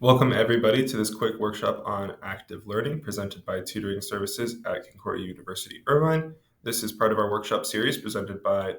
Welcome everybody to this quick workshop on active learning presented by Tutoring Services at Concordia University, Irvine. This is part of our workshop series presented by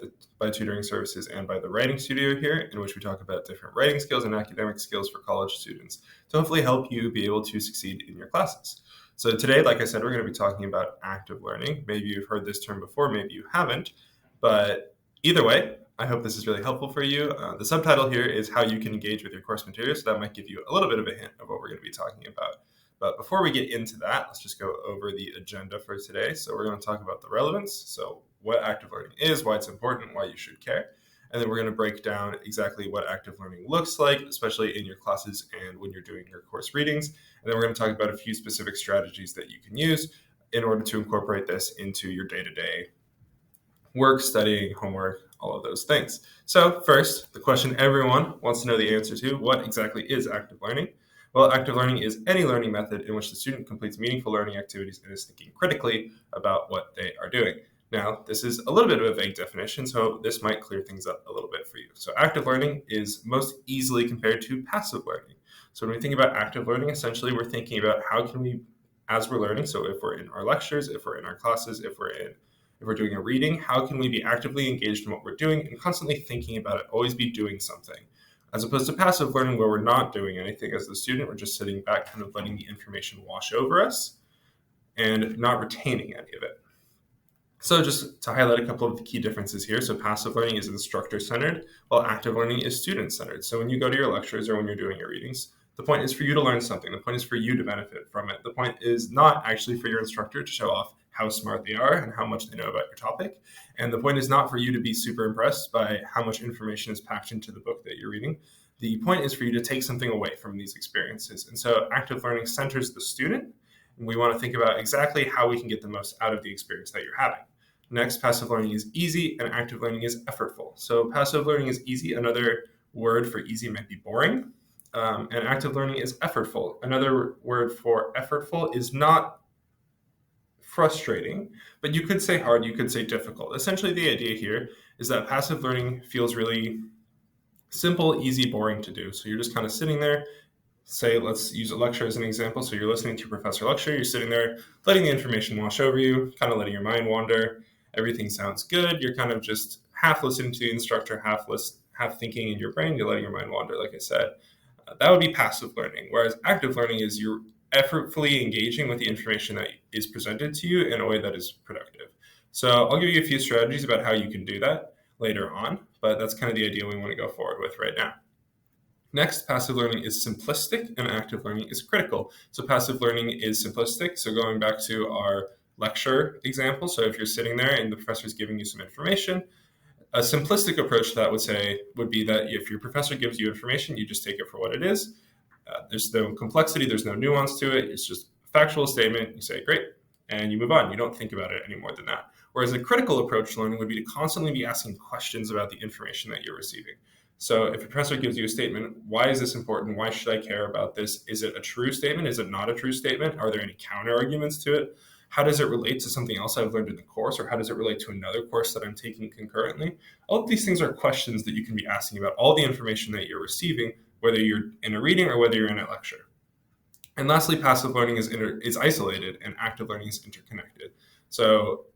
Tutoring Services and by the Writing Studio here, in which we talk about different writing skills and academic skills for college students to hopefully help you be able to succeed in your classes. So today, like I said, we're going to be talking about active learning. Maybe you've heard this term before, maybe you haven't, but either way, I hope this is really helpful for you. The subtitle here is how you can engage with your course materials, so that might give you a little bit of a hint of what we're going to be talking about. But before we get into that, let's just go over the agenda for today. So we're going to talk about the relevance, so what active learning is, why it's important, why you should care. And then we're going to break down exactly what active learning looks like, especially in your classes and when you're doing your course readings. And then we're going to talk about a few specific strategies that you can use in order to incorporate this into your day-to-day work, studying, homework, all of those things. So first, the question everyone wants to know the answer to: what exactly is active learning? Well, active learning is any learning method in which the student completes meaningful learning activities and is thinking critically about what they are doing. Now, this is a little bit of a vague definition, so this might clear things up a little bit for you. So active learning is most easily compared to passive learning. So when we think about active learning, essentially we're thinking about how can we, as we're learning, so if we're in our lectures, if we're in our classes, if we're doing a reading, how can we be actively engaged in what we're doing and constantly thinking about it, always be doing something, as opposed to passive learning where we're not doing anything as the student, we're just sitting back, kind of letting the information wash over us and not retaining any of it. So just to highlight a couple of the key differences here, so passive learning is instructor-centered, while active learning is student-centered. So when you go to your lectures or when you're doing your readings, the point is for you to learn something. The point is for you to benefit from it. The point is not actually for your instructor to show off how smart they are and how much they know about your topic. And the point is not for you to be super impressed by how much information is packed into the book that you're reading. The point is for you to take something away from these experiences. And so active learning centers the student, and we want to think about exactly how we can get the most out of the experience that you're having. Next, passive learning is easy and active learning is effortful. So passive learning is easy. Another word for easy might be boring. And active learning is effortful. Another word for effortful is not frustrating, but you could say hard, you could say difficult. Essentially, the idea here is that passive learning feels really simple, easy, boring to do. So you're just kind of sitting there. Say, let's use a lecture as an example. So you're listening to a professor lecture, you're sitting there, letting the information wash over you, kind of letting your mind wander. Everything sounds good. You're kind of just half listening to the instructor, half thinking in your brain. You're letting your mind wander, like I said. That would be passive learning, whereas active learning is you're effortfully engaging with the information that is presented to you in a way that is productive. So I'll give you a few strategies about how you can do that later on, but that's kind of the idea we want to go forward with right now. Next, passive learning is simplistic and active learning is critical. So passive learning is simplistic. So going back to our lecture example, so if you're sitting there and the professor is giving you some information, a simplistic approach to that would be that if your professor gives you information, you just take it for what it is. There's no complexity, there's no nuance to it. It's just a factual statement. You say, great, and you move on. You don't think about it any more than that. Whereas a critical approach to learning would be to constantly be asking questions about the information that you're receiving. So if a professor gives you a statement, why is this important? Why should I care about this? Is it a true statement? Is it not a true statement? Are there any counter arguments to it? How does it relate to something else I've learned in the course, or how does it relate to another course that I'm taking concurrently? All of these things are questions that you can be asking about all the information that you're receiving, whether you're in a reading or whether you're in a lecture. And lastly, passive learning is isolated and active learning is interconnected. So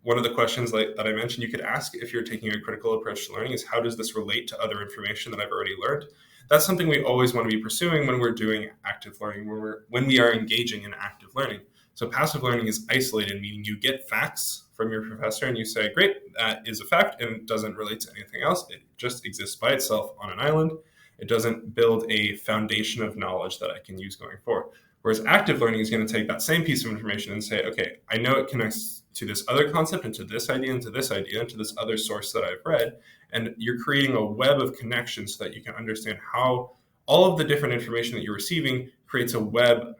one of the questions that I mentioned you could ask if you're taking a critical approach to learning is, how does this relate to other information that I've already learned? That's something we always want to be pursuing when we're doing active learning, when we are engaging in active learning. So passive learning is isolated, meaning you get facts from your professor and you say, great, that is a fact and it doesn't relate to anything else. It just exists by itself on an island. It doesn't build a foundation of knowledge that I can use going forward. Whereas active learning is going to take that same piece of information and say, okay, I know it connects to this other concept and to this idea and to this idea and to this other source that I've read. And you're creating a web of connections so that you can understand how all of the different information that you're receiving creates a web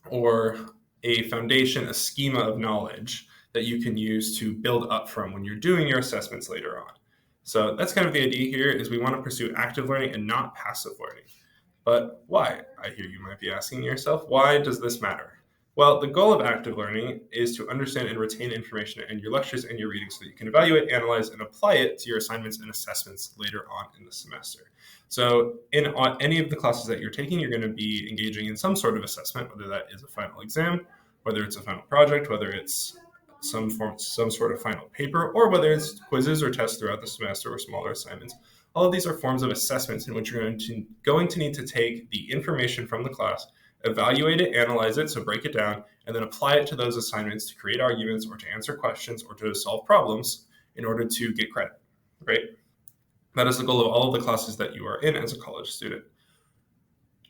or a foundation, a schema of knowledge that you can use to build up from when you're doing your assessments later on. So that's kind of the idea here, is we want to pursue active learning and not passive learning. But why? I hear you might be asking yourself, why does this matter? Well, the goal of active learning is to understand and retain information in your lectures and your readings so that you can evaluate, analyze, and apply it to your assignments and assessments later on in the semester. So in any of the classes that you're taking, you're going to be engaging in some sort of assessment, whether that is a final exam, whether it's a final project, whether it's some sort of final paper, or whether it's quizzes or tests throughout the semester or smaller assignments. All of these are forms of assessments in which you're going to need to take the information from the class, evaluate it, analyze it, so break it down, and then apply it to those assignments to create arguments or to answer questions or to solve problems in order to get credit, right? That is the goal of all of the classes that you are in as a college student.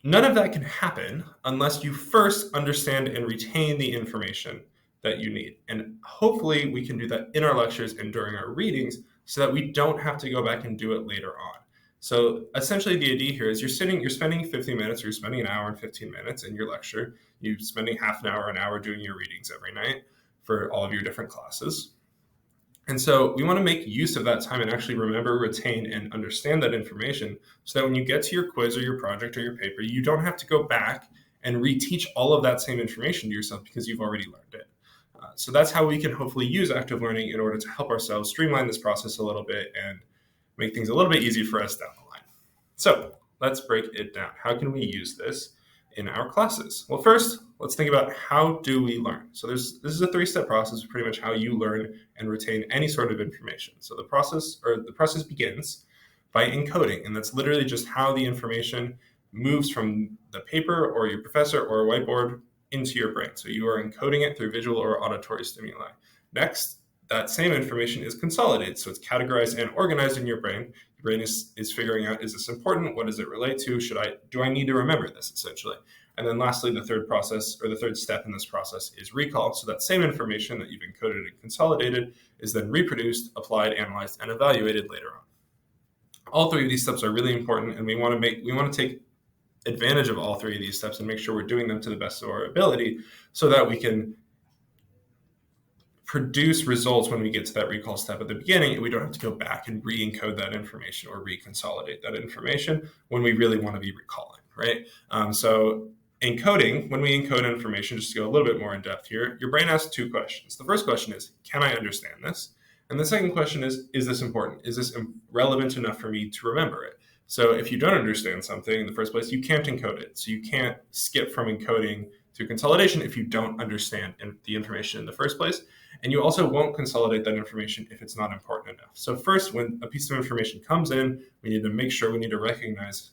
None of that can happen unless you first understand and retain the information that you need. And hopefully we can do that in our lectures and during our readings so that we don't have to go back and do it later on. So essentially the idea here is you're spending 50 minutes, or you're spending an hour and 15 minutes in your lecture. You're spending half an hour doing your readings every night for all of your different classes. And so we want to make use of that time and actually remember, retain, and understand that information so that when you get to your quiz or your project or your paper, you don't have to go back and reteach all of that same information to yourself because you've already learned it. So that's how we can hopefully use active learning in order to help ourselves streamline this process a little bit and make things a little bit easier for us down the line. So let's break it down. How can we use this in our classes? Well, first, let's think about how do we learn. So this is a 3-step process, pretty much how you learn and retain any sort of information. So the process begins by encoding, and that's literally just how the information moves from the paper or your professor or a whiteboard into your brain. So you are encoding it through visual or auditory stimuli. Next, that same information is consolidated. So it's categorized and organized in your brain. Your brain is figuring out, is this important? What does it relate to? Do I need to remember this, essentially? And then lastly, the third step in this process is recall. So that same information that you've encoded and consolidated is then reproduced, applied, analyzed, and evaluated later on. All 3 of these steps are really important, and we want to take advantage of all 3 of these steps and make sure we're doing them to the best of our ability so that we can produce results when we get to that recall step at the beginning, and we don't have to go back and re-encode that information or reconsolidate that information when we really want to be recalling, right? So encoding, when we encode information, just to go a little bit more in depth here, your brain asks 2 questions. The first question is, can I understand this? And the second question is this important? Is this relevant enough for me to remember it? So if you don't understand something in the first place, you can't encode it. So you can't skip from encoding to consolidation if you don't understand the information in the first place. And you also won't consolidate that information if it's not important enough. So first, when a piece of information comes in, we need to recognize,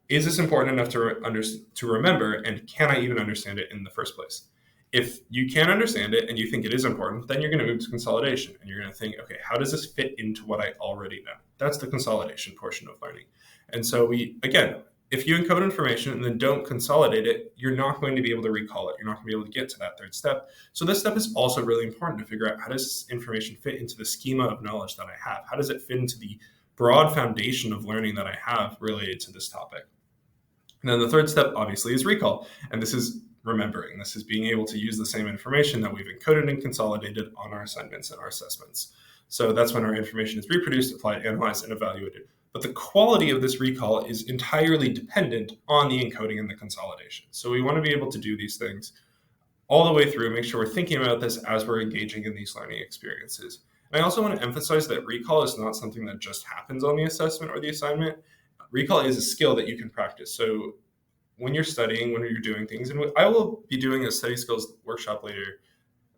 is this important enough to remember, and can I even understand it in the first place? If you can't understand it and you think it is important, then you're going to move to consolidation, and you're going to think, okay, how does this fit into what I already know? That's the consolidation portion of learning. And so if you encode information and then don't consolidate it, you're not going to be able to recall it. You're not going to be able to get to that third step. So this step is also really important to figure out, how does this information fit into the schema of knowledge that I have? How does it fit into the broad foundation of learning that I have related to this topic? And then the third step, obviously, is recall. And this is remembering. This is being able to use the same information that we've encoded and consolidated on our assignments and our assessments. So that's when our information is reproduced, applied, analyzed, and evaluated. But the quality of this recall is entirely dependent on the encoding and the consolidation. So we want to be able to do these things all the way through, make sure we're thinking about this as we're engaging in these learning experiences. And I also want to emphasize that recall is not something that just happens on the assessment or the assignment. Recall is a skill that you can practice. So when you're studying, when you're doing things, and I will be doing a study skills workshop later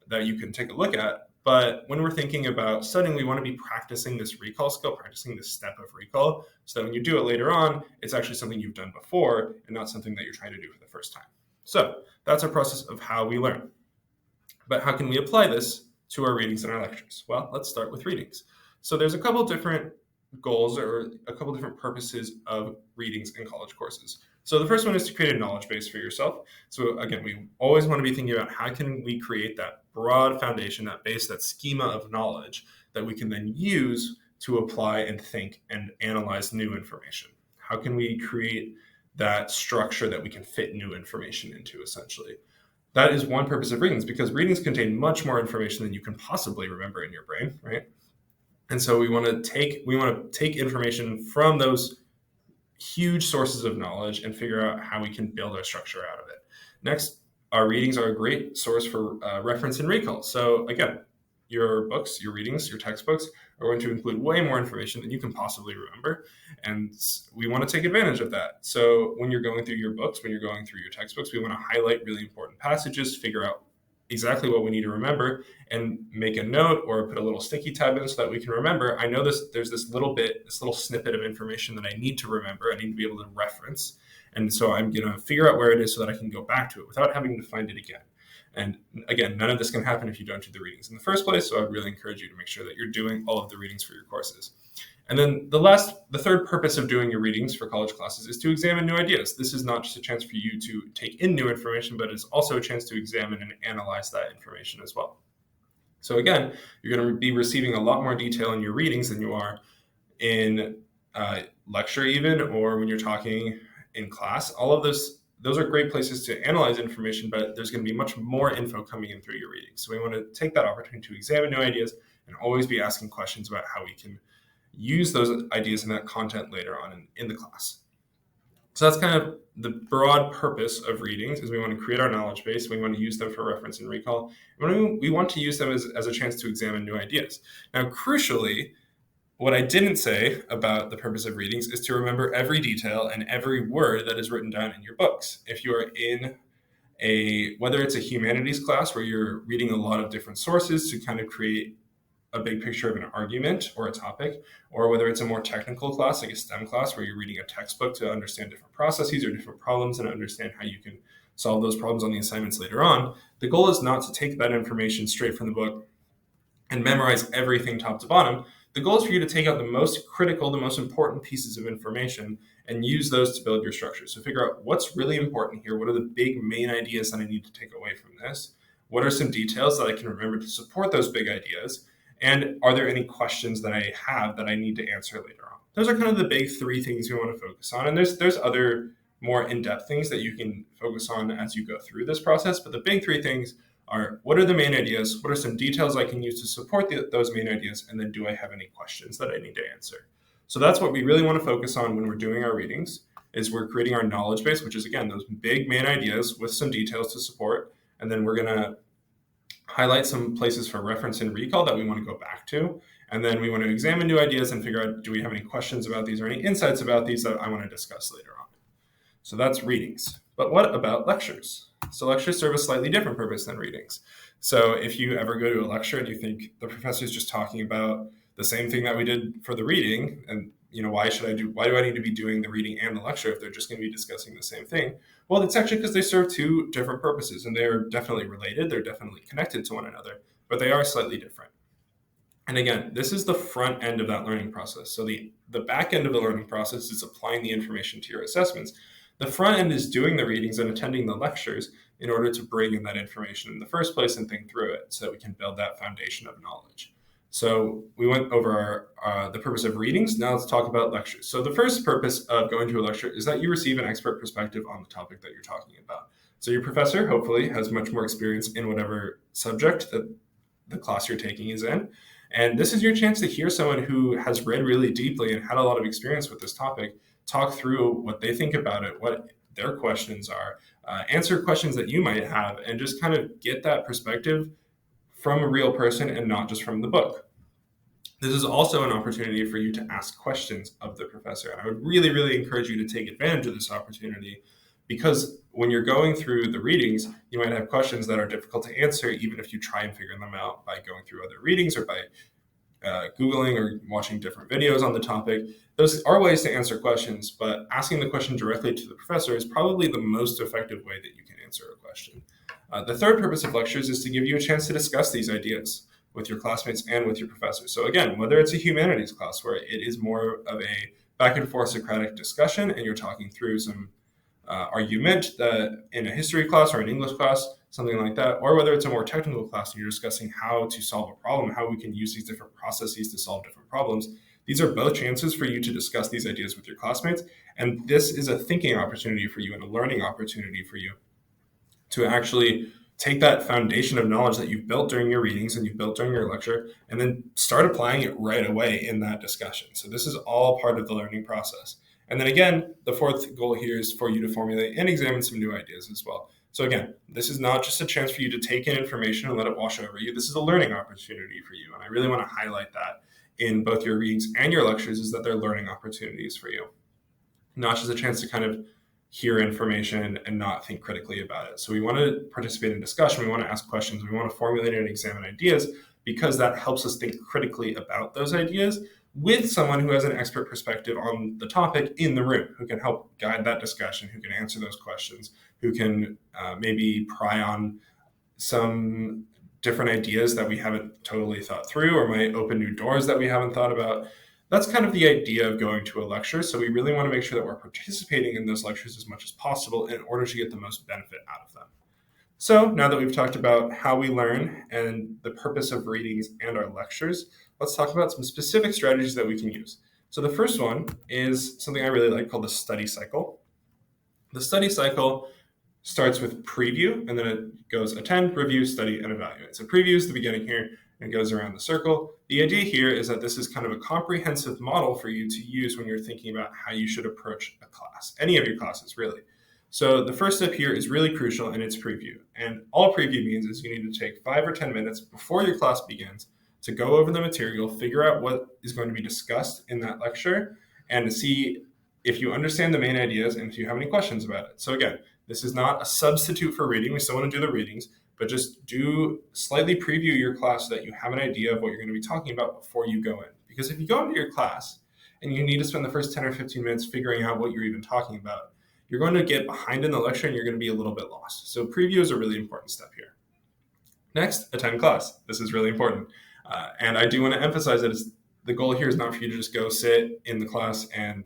that you can take a look at. But when we're thinking about studying, we want to be practicing this recall skill, practicing this step of recall, so that when you do it later on, it's actually something you've done before and not something that you're trying to do for the first time. So that's our process of how we learn. But how can we apply this to our readings and our lectures? Well, let's start with readings. So there's a couple different goals or a couple different purposes of readings in college courses. So the first one is to create a knowledge base for yourself. So again, we always want to be thinking about, how can we create that broad foundation, that base, that schema of knowledge that we can then use to apply and think and analyze new information? How can we create that structure that we can fit new information into, essentially? That is one purpose of readings, because readings contain much more information than you can possibly remember in your brain, right? And so we want to take information from those huge sources of knowledge and figure out how we can build our structure out of it. Next, our readings are a great source for reference and recall. So again, your books, your readings, your textbooks are going to include way more information than you can possibly remember. And we want to take advantage of that. So when you're going through your books, when you're going through your textbooks, we want to highlight really important passages, figure out exactly what we need to remember, and make a note or put a little sticky tab in so that we can remember, I know there's this little snippet of information that I need to remember. I need to be able to reference. And so I'm going to figure out where it is so that I can go back to it without having to find it again. And again, none of this can happen if you don't do the readings in the first place. So I would really encourage you to make sure that you're doing all of the readings for your courses. And then the third purpose of doing your readings for college classes is to examine new ideas. This is not just a chance for you to take in new information, but it's also a chance to examine and analyze that information as well. So again, you're going to be receiving a lot more detail in your readings than you are in lecture even, or when you're talking in class. All of those are great places to analyze information, but there's going to be much more info coming in through your readings. So we want to take that opportunity to examine new ideas and always be asking questions about how we can use those ideas and that content later on in the class. So that's kind of the broad purpose of readings, is we want to create our knowledge base. We want to use them for reference and recall. And we want to use them as a chance to examine new ideas. Now, crucially, what I didn't say about the purpose of readings is to remember every detail and every word that is written down in your books. If you are in whether it's a humanities class where you're reading a lot of different sources to kind of create a big picture of an argument or a topic, or whether it's a more technical class like a STEM class where you're reading a textbook to understand different processes or different problems and understand how you can solve those problems on the assignments later on, the goal is not to take that information straight from the book and memorize everything top to bottom. The goal is for you to take out the most critical, the most important pieces of information and use those to build your structure. So figure out what's really important here. What are the big main ideas that I need to take away from this? What are some details that I can remember to support those big ideas? And are there any questions that I have that I need to answer later on? Those are kind of the big three things we want to focus on. And there's other more in-depth things that you can focus on as you go through this process. But the big three things are, what are the main ideas? What are some details I can use to support those main ideas? And then do I have any questions that I need to answer? So that's what we really want to focus on when we're doing our readings, is we're creating our knowledge base, which is, again, those big main ideas with some details to support. And then we're going to highlight some places for reference and recall that we want to go back to. And then we want to examine new ideas and figure out, do we have any questions about these or any insights about these that I want to discuss later on? So that's readings. But what about lectures? So lectures serve a slightly different purpose than readings. So if you ever go to a lecture and you think the professor is just talking about the same thing that we did for the reading, and why do I need to be doing the reading and the lecture if they're just going to be discussing the same thing? Well, it's actually because they serve two different purposes, and they're definitely related. They're definitely connected to one another, but they are slightly different. And again, this is the front end of that learning process. So the back end of the learning process is applying the information to your assessments. The front end is doing the readings and attending the lectures in order to bring in that information in the first place and think through it so that we can build that foundation of knowledge. So we went over the purpose of readings. Now let's talk about lectures. So the first purpose of going to a lecture is that you receive an expert perspective on the topic that you're talking about. So your professor hopefully has much more experience in whatever subject that the class you're taking is in. And this is your chance to hear someone who has read really deeply and had a lot of experience with this topic talk through what they think about it, what their questions are, answer questions that you might have, and just kind of get that perspective from a real person and not just from the book. This is also an opportunity for you to ask questions of the professor. And I would really, really encourage you to take advantage of this opportunity, because when you're going through the readings, you might have questions that are difficult to answer, even if you try and figure them out by going through other readings or by Googling or watching different videos on the topic. Those are ways to answer questions, but asking the question directly to the professor is probably the most effective way that you can answer a question. The third purpose of lectures is to give you a chance to discuss these ideas with your classmates and with your professor. So again, whether it's a humanities class where it is more of a back and forth Socratic discussion and you're talking through some argument that in a history class or an English class, something like that, or whether it's a more technical class and you're discussing how to solve a problem, how we can use these different processes to solve different problems. These are both chances for you to discuss these ideas with your classmates. And this is a thinking opportunity for you and a learning opportunity for you to actually take that foundation of knowledge that you've built during your readings and you've built during your lecture, and then start applying it right away in that discussion. So this is all part of the learning process. And then again, the fourth goal here is for you to formulate and examine some new ideas as well. So again, this is not just a chance for you to take in information and let it wash over you. This is a learning opportunity for you. And I really want to highlight that in both your readings and your lectures, is that they're learning opportunities for you, not just a chance to kind of hear information and not think critically about it. So we want to participate in discussion. We want to ask questions. We want to formulate and examine ideas, because that helps us think critically about those ideas with someone who has an expert perspective on the topic in the room, who can help guide that discussion, who can answer those questions, who can maybe pry on some different ideas that we haven't totally thought through, or might open new doors that we haven't thought about. That's kind of the idea of going to a lecture. So we really want to make sure that we're participating in those lectures as much as possible in order to get the most benefit out of them. So now that we've talked about how we learn and the purpose of readings and our lectures, let's talk about some specific strategies that we can use. So the first one is something I really like, called the study cycle. The study cycle starts with preview, and then it goes attend, review, study, and evaluate. So preview is the beginning here, and it goes around the circle. The idea here is that this is kind of a comprehensive model for you to use when you're thinking about how you should approach a class, any of your classes, really. So the first step here is really crucial, and it's preview. And all preview means is you need to take 5 or 10 minutes before your class begins to go over the material, figure out what is going to be discussed in that lecture, and to see if you understand the main ideas and if you have any questions about it. So again, this is not a substitute for reading. We still want to do the readings, but just do slightly preview your class so that you have an idea of what you're going to be talking about before you go in. Because if you go into your class and you need to spend the first 10 or 15 minutes figuring out what you're even talking about, you're going to get behind in the lecture and you're going to be a little bit lost. So preview is a really important step here. Next, attend class. This is really important. And I do want to emphasize that the goal here is not for you to just go sit in the class and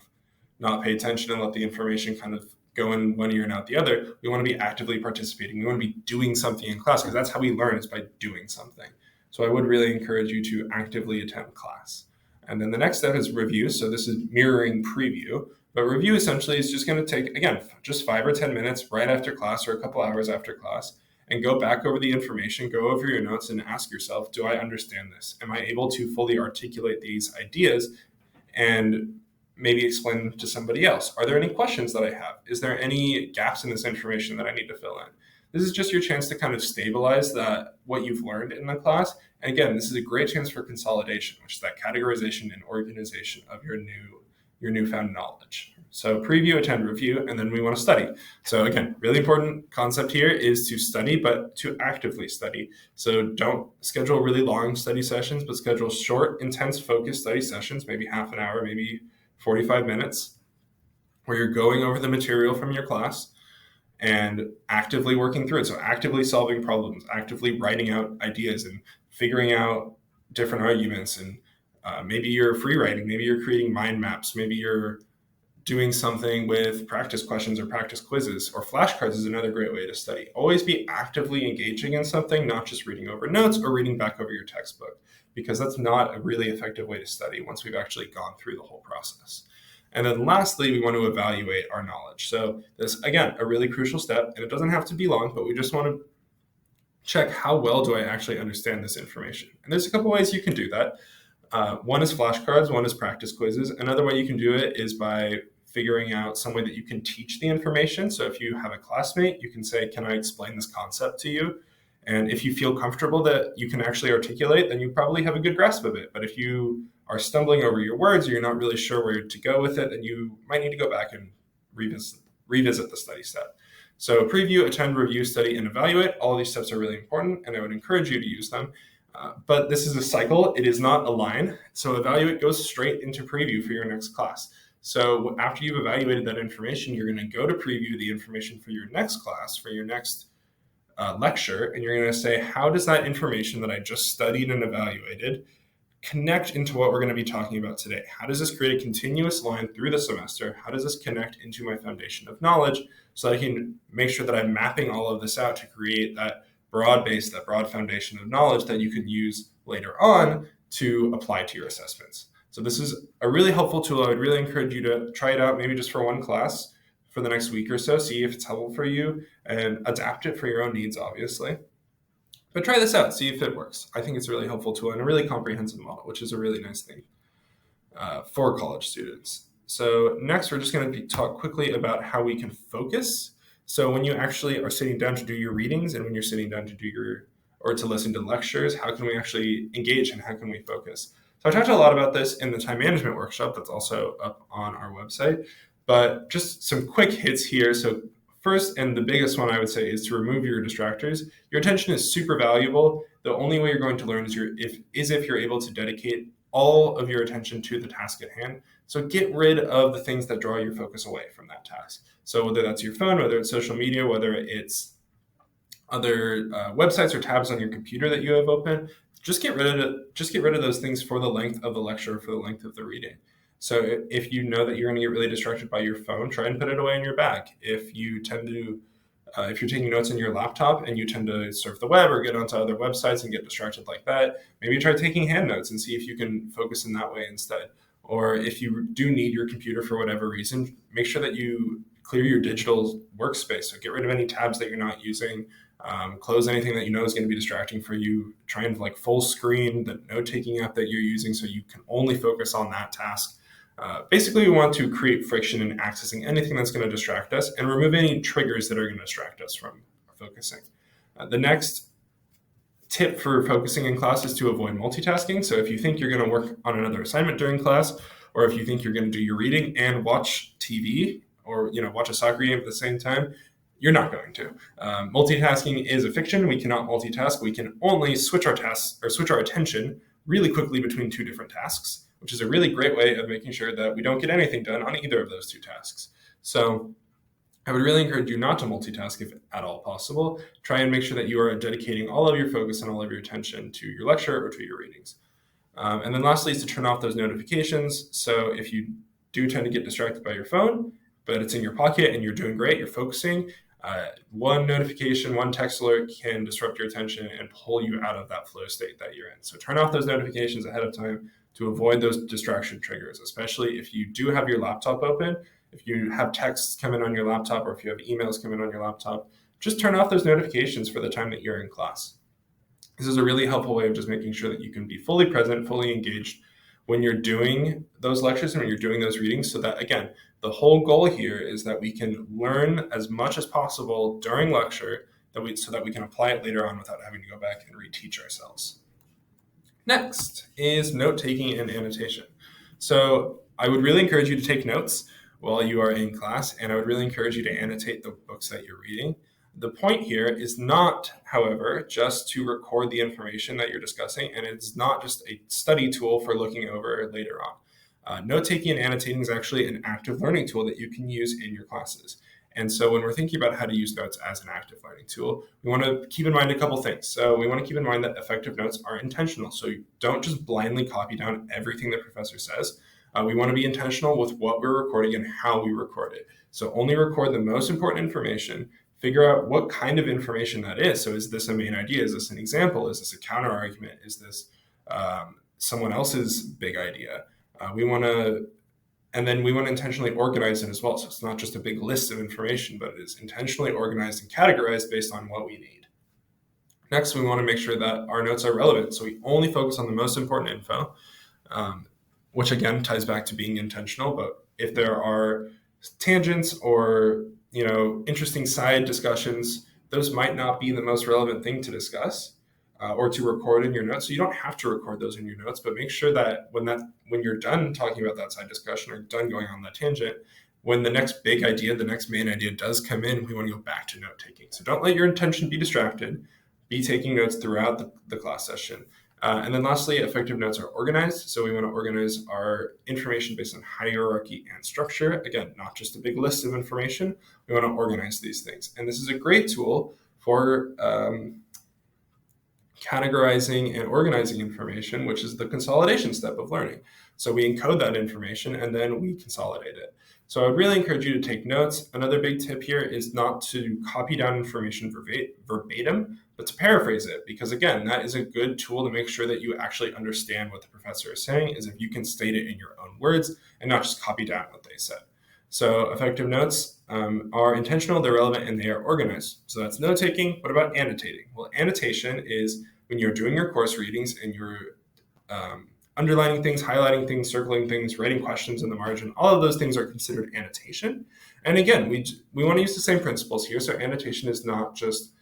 not pay attention and let the information kind of go in one ear and out the other. We want to be actively participating. We want to be doing something in class, because that's how we learn, is by doing something. So I would really encourage you to actively attend class. And then the next step is review. So this is mirroring preview, but review essentially is just going to take, again, just 5 or 10 minutes right after class, or a couple hours after class, and go back over the information, go over your notes, and ask yourself, do I understand this? Am I able to fully articulate these ideas and maybe explain to somebody else? Are there any questions that I have? Is there any gaps in this information that I need to fill in? This is just your chance to kind of stabilize what you've learned in the class. And again, this is a great chance for consolidation, which is that categorization and organization of your newfound knowledge. So preview, attend, review, and then we want to study. So again, really important concept here is to study, but to actively study. So don't schedule really long study sessions, but schedule short, intense, focused study sessions, maybe half an hour, maybe 45 minutes, where you're going over the material from your class and actively working through it. So actively solving problems, actively writing out ideas and figuring out different arguments. And maybe you're free writing, maybe you're creating mind maps, maybe you're doing something with practice questions or practice quizzes, or flashcards is another great way to study. Always be actively engaging in something, not just reading over notes or reading back over your textbook, because that's not a really effective way to study once we've actually gone through the whole process. And then lastly, we want to evaluate our knowledge. So this, again, a really crucial step, and it doesn't have to be long, but we just want to check how well do I actually understand this information. And there's a couple ways you can do that. One is flashcards, one is practice quizzes. Another way you can do it is by figuring out some way that you can teach the information. So if you have a classmate, you can say, can I explain this concept to you? And if you feel comfortable that you can actually articulate, then you probably have a good grasp of it. But if you are stumbling over your words, or you're not really sure where to go with it, then you might need to go back and revisit the study step. So preview, attend, review, study, and evaluate. All of these steps are really important, and I would encourage you to use them. But this is a cycle. It is not a line. So evaluate goes straight into preview for your next class. So after you've evaluated that information, you're going to go to preview the information for your next class, for your next lecture, and you're going to say, how does that information that I just studied and evaluated connect into what we're going to be talking about today? How does this create a continuous line through the semester? How does this connect into my foundation of knowledge, so I can make sure that I'm mapping all of this out to create that broad base, that broad foundation of knowledge that you can use later on to apply to your assessments. So this is a really helpful tool. I would really encourage you to try it out, maybe just for one class for the next week or so, see if it's helpful for you, and adapt it for your own needs, obviously. But try this out, see if it works. I think it's a really helpful tool and a really comprehensive model, which is a really nice thing for college students. So next, we're just going to talk quickly about how we can focus. So when you actually are sitting down to do your readings and when you're sitting down to do or to listen to lectures, how can we actually engage and how can we focus? So I talked a lot about this in the time management workshop that's also up on our website, but just some quick hits here. So first, and the biggest one I would say, is to remove your distractors. Your attention is super valuable. The only way you're going to learn is if you're able to dedicate all of your attention to the task at hand. So get rid of the things that draw your focus away from that task. So whether that's your phone, whether it's social media, whether it's other websites or tabs on your computer that you have open, just get rid of it. Just get rid of those things for the length of the lecture, for the length of the reading. So if you know that you're going to get really distracted by your phone, try and put it away in your bag. If you're taking notes on your laptop and you tend to surf the web or get onto other websites and get distracted like that, maybe try taking hand notes and see if you can focus in that way instead. Or if you do need your computer for whatever reason, make sure that you clear your digital workspace. So get rid of any tabs that you're not using. Close anything that you know is going to be distracting for you. Try and full screen the note-taking app that you're using so you can only focus on that task. Basically, we want to create friction in accessing anything that's going to distract us and remove any triggers that are going to distract us from focusing. The next tip for focusing in class is to avoid multitasking. So if you think you're going to work on another assignment during class, or if you think you're going to do your reading and watch TV or watch a soccer game at the same time, you're not going to. Multitasking is a fiction. We cannot multitask. We can only switch our tasks or switch our attention really quickly between two different tasks, which is a really great way of making sure that we don't get anything done on either of those two tasks. So I would really encourage you not to multitask if at all possible. Try and make sure that you are dedicating all of your focus and all of your attention to your lecture or to your readings. And then lastly is to turn off those notifications. So if you do tend to get distracted by your phone, but it's in your pocket and you're doing great, you're focusing, one notification, one text alert can disrupt your attention and pull you out of that flow state that you're in. So turn off those notifications ahead of time to avoid those distraction triggers, especially if you do have your laptop open. If you have texts come in on your laptop or if you have emails come in on your laptop, just turn off those notifications for the time that you're in class. This is a really helpful way of just making sure that you can be fully present, fully engaged when you're doing those lectures and when you're doing those readings, so that, again, the whole goal here is that we can learn as much as possible during lecture so that we can apply it later on without having to go back and reteach ourselves. Next is note-taking and annotation. So I would really encourage you to take notes while you are in class, and I would really encourage you to annotate the books that you're reading. The point here is not, however, just to record the information that you're discussing, and it's not just a study tool for looking over later on. Note-taking and annotating is actually an active learning tool that you can use in your classes. And so when we're thinking about how to use notes as an active learning tool, we want to keep in mind a couple things. So we want to keep in mind that effective notes are intentional. So you don't just blindly copy down everything the professor says. We want to be intentional with what we're recording and how we record it. So only record the most important information. Figure out what kind of information that is. So is this a main idea? Is this an example? Is this a counter argument? Is this someone else's big idea? And then we want to intentionally organize it as well. So it's not just a big list of information, but it is intentionally organized and categorized based on what we need. Next, we want to make sure that our notes are relevant. So we only focus on the most important info, which again ties back to being intentional. But if there are tangents or interesting side discussions, those might not be the most relevant thing to discuss or to record in your notes. So you don't have to record those in your notes, but make sure that when you're done talking about that side discussion or done going on that tangent, when the next big idea, the next main idea does come in, we want to go back to note taking. So don't let your attention be distracted. Be taking notes throughout the class session. And then lastly, effective notes are organized. So we want to organize our information based on hierarchy and structure. Again, not just a big list of information. We want to organize these things. And this is a great tool for categorizing and organizing information, which is the consolidation step of learning. So we encode that information and then we consolidate it. So I would really encourage you to take notes. Another big tip here is not to copy down information verbatim, but to paraphrase it, because again, that is a good tool to make sure that you actually understand what the professor is saying, is if you can state it in your own words and not just copy down what they said. So effective notes are intentional, they're relevant, and they are organized. So that's note-taking. What about annotating? Well, annotation is when you're doing your course readings and you're underlining things, highlighting things, circling things, writing questions in the margin, all of those things are considered annotation. And again, we want to use the same principles here. So annotation is not just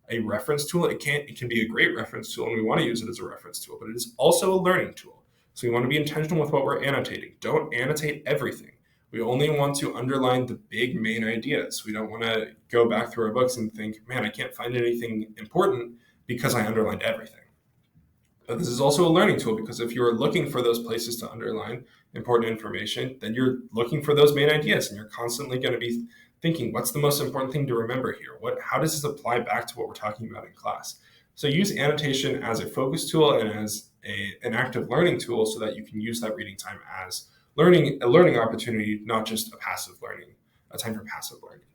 a reference tool. It can be a great reference tool, and we want to use it as a reference tool, but it is also a learning tool. So we want to be intentional with what we're annotating. Don't annotate everything. We only want to underline the big main ideas. We don't want to go back through our books and think, man, I can't find anything important because I underlined everything. But this is also a learning tool, because if you're looking for those places to underline important information, then you're looking for those main ideas, and you're constantly going to be thinking, what's the most important thing to remember here? How does this apply back to what we're talking about in class? So use annotation as a focus tool and as an active learning tool, so that you can use that reading time as a learning opportunity, not just a time for passive learning.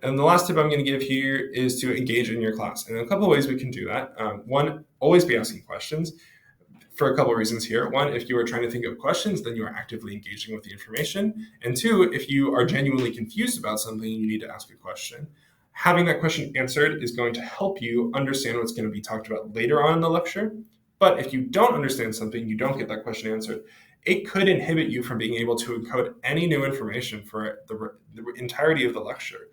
And the last tip I'm going to give here is to engage in your class. And a couple of ways we can do that. One, always be asking questions for a couple of reasons here. One, if you are trying to think of questions, then you are actively engaging with the information. And two, if you are genuinely confused about something, you need to ask a question. Having that question answered is going to help you understand what's going to be talked about later on in the lecture. But if you don't understand something, you don't get that question answered, it could inhibit you from being able to encode any new information for the entirety of the lecture.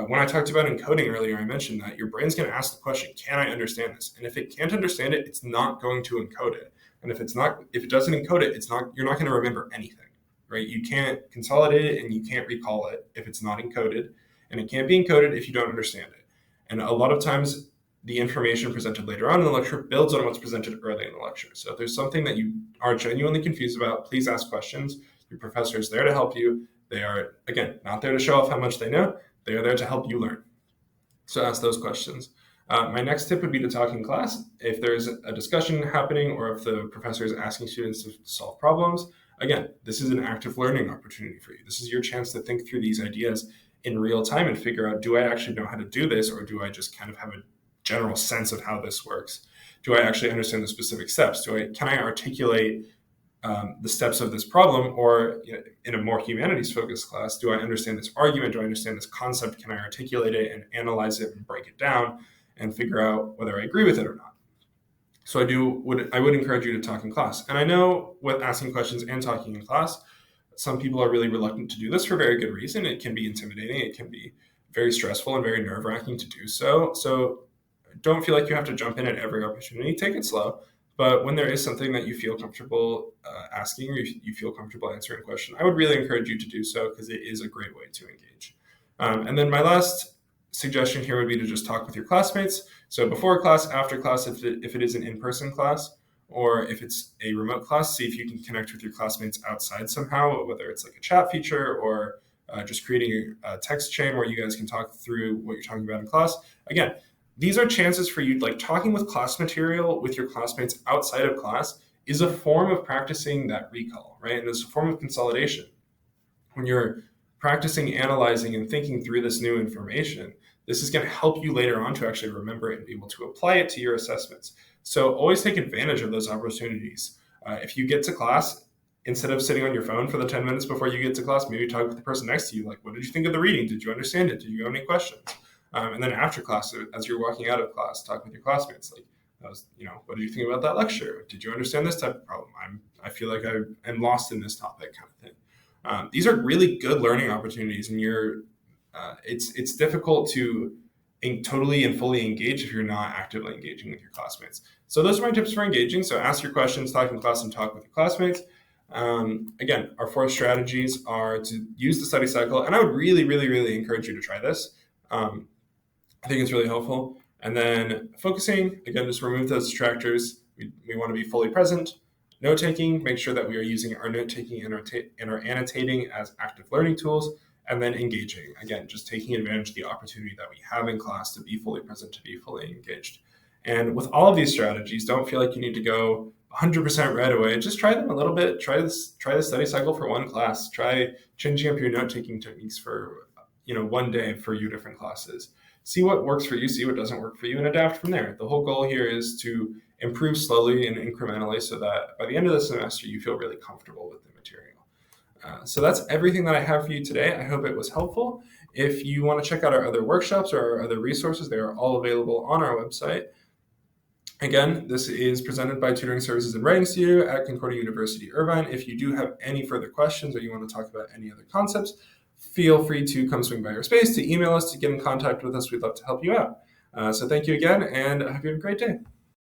When I talked about encoding earlier, I mentioned that your brain's going to ask the question, can I understand this? And if it can't understand it, it's not going to encode it. And if it doesn't encode it, you're not going to remember anything, right? You can't consolidate it and you can't recall it if it's not encoded, and it can't be encoded if you don't understand it. And a lot of times the information presented later on in the lecture builds on what's presented early in the lecture. So if there's something that you are genuinely confused about, please ask questions. Your professor is there to help you. They are, again, not there to show off how much they know. They are there to help you learn. So ask those questions. My next tip would be to talk in class. If there's a discussion happening, or if the professor is asking students to solve problems, again, this is an active learning opportunity for you. This is your chance to think through these ideas in real time and figure out, do I actually know how to do this, or do I just kind of have a general sense of how this works? Do I actually understand the specific steps? Can I articulate the steps of this problem? Or in a more humanities-focused class, do I understand this argument? Do I understand this concept? Can I articulate it and analyze it and break it down and figure out whether I agree with it or not? So I would encourage you to talk in class. And I know with asking questions and talking in class, some people are really reluctant to do this for very good reason. It can be intimidating. It can be very stressful and very nerve-wracking to do so. So don't feel like you have to jump in at every opportunity. Take it slow. But when there is something that you feel comfortable asking, or you feel comfortable answering a question, I would really encourage you to do so, because it is a great way to engage. And then my last suggestion here would be to just talk with your classmates. So before class, after class, if it is an in-person class, or if it's a remote class, see if you can connect with your classmates outside somehow, whether it's like a chat feature or just creating a text chain where you guys can talk through what you're talking about in class. Again, these are chances for you, like talking with class material with your classmates outside of class is a form of practicing that recall, right? And it's a form of consolidation. When you're practicing analyzing and thinking through this new information, this is going to help you later on to actually remember it and be able to apply it to your assessments. So always take advantage of those opportunities. If you get to class, instead of sitting on your phone for the 10 minutes before you get to class, maybe talk with the person next to you. Like, what did you think of the reading? Did you understand it? Did you have any questions? And then after class, as you're walking out of class, talk with your classmates. Like, what did you think about that lecture? Did you understand this type of problem? I feel like I'm lost in this topic, kind of thing. These are really good learning opportunities, and it's difficult to totally and fully engage if you're not actively engaging with your classmates. So those are my tips for engaging. So ask your questions, talk in class, and talk with your classmates. Again, our 4 strategies are to use the study cycle, and I would really, really, really encourage you to try this. I think it's really helpful. And then focusing, again, just remove those distractors. We want to be fully present. Note-taking, make sure that we are using our note-taking and our annotating as active learning tools. And then engaging, again, just taking advantage of the opportunity that we have in class to be fully present, to be fully engaged. And with all of these strategies, don't feel like you need to go 100% right away. Just try them a little bit. Try the study cycle for one class. Try changing up your note-taking techniques for one day for your different classes. See what works for you, see what doesn't work for you, and adapt from there. The whole goal here is to improve slowly and incrementally so that by the end of the semester, you feel really comfortable with the material. So that's everything that I have for you today. I hope it was helpful. If you want to check out our other workshops or our other resources, they are all available on our website. Again, this is presented by Tutoring Services and Writing Studio at Concordia University, Irvine. If you do have any further questions or you want to talk about any other concepts, feel free to come swing by our space, to email us, to get in contact with us. We'd love to help you out. So thank you again, and I hope you have a great day.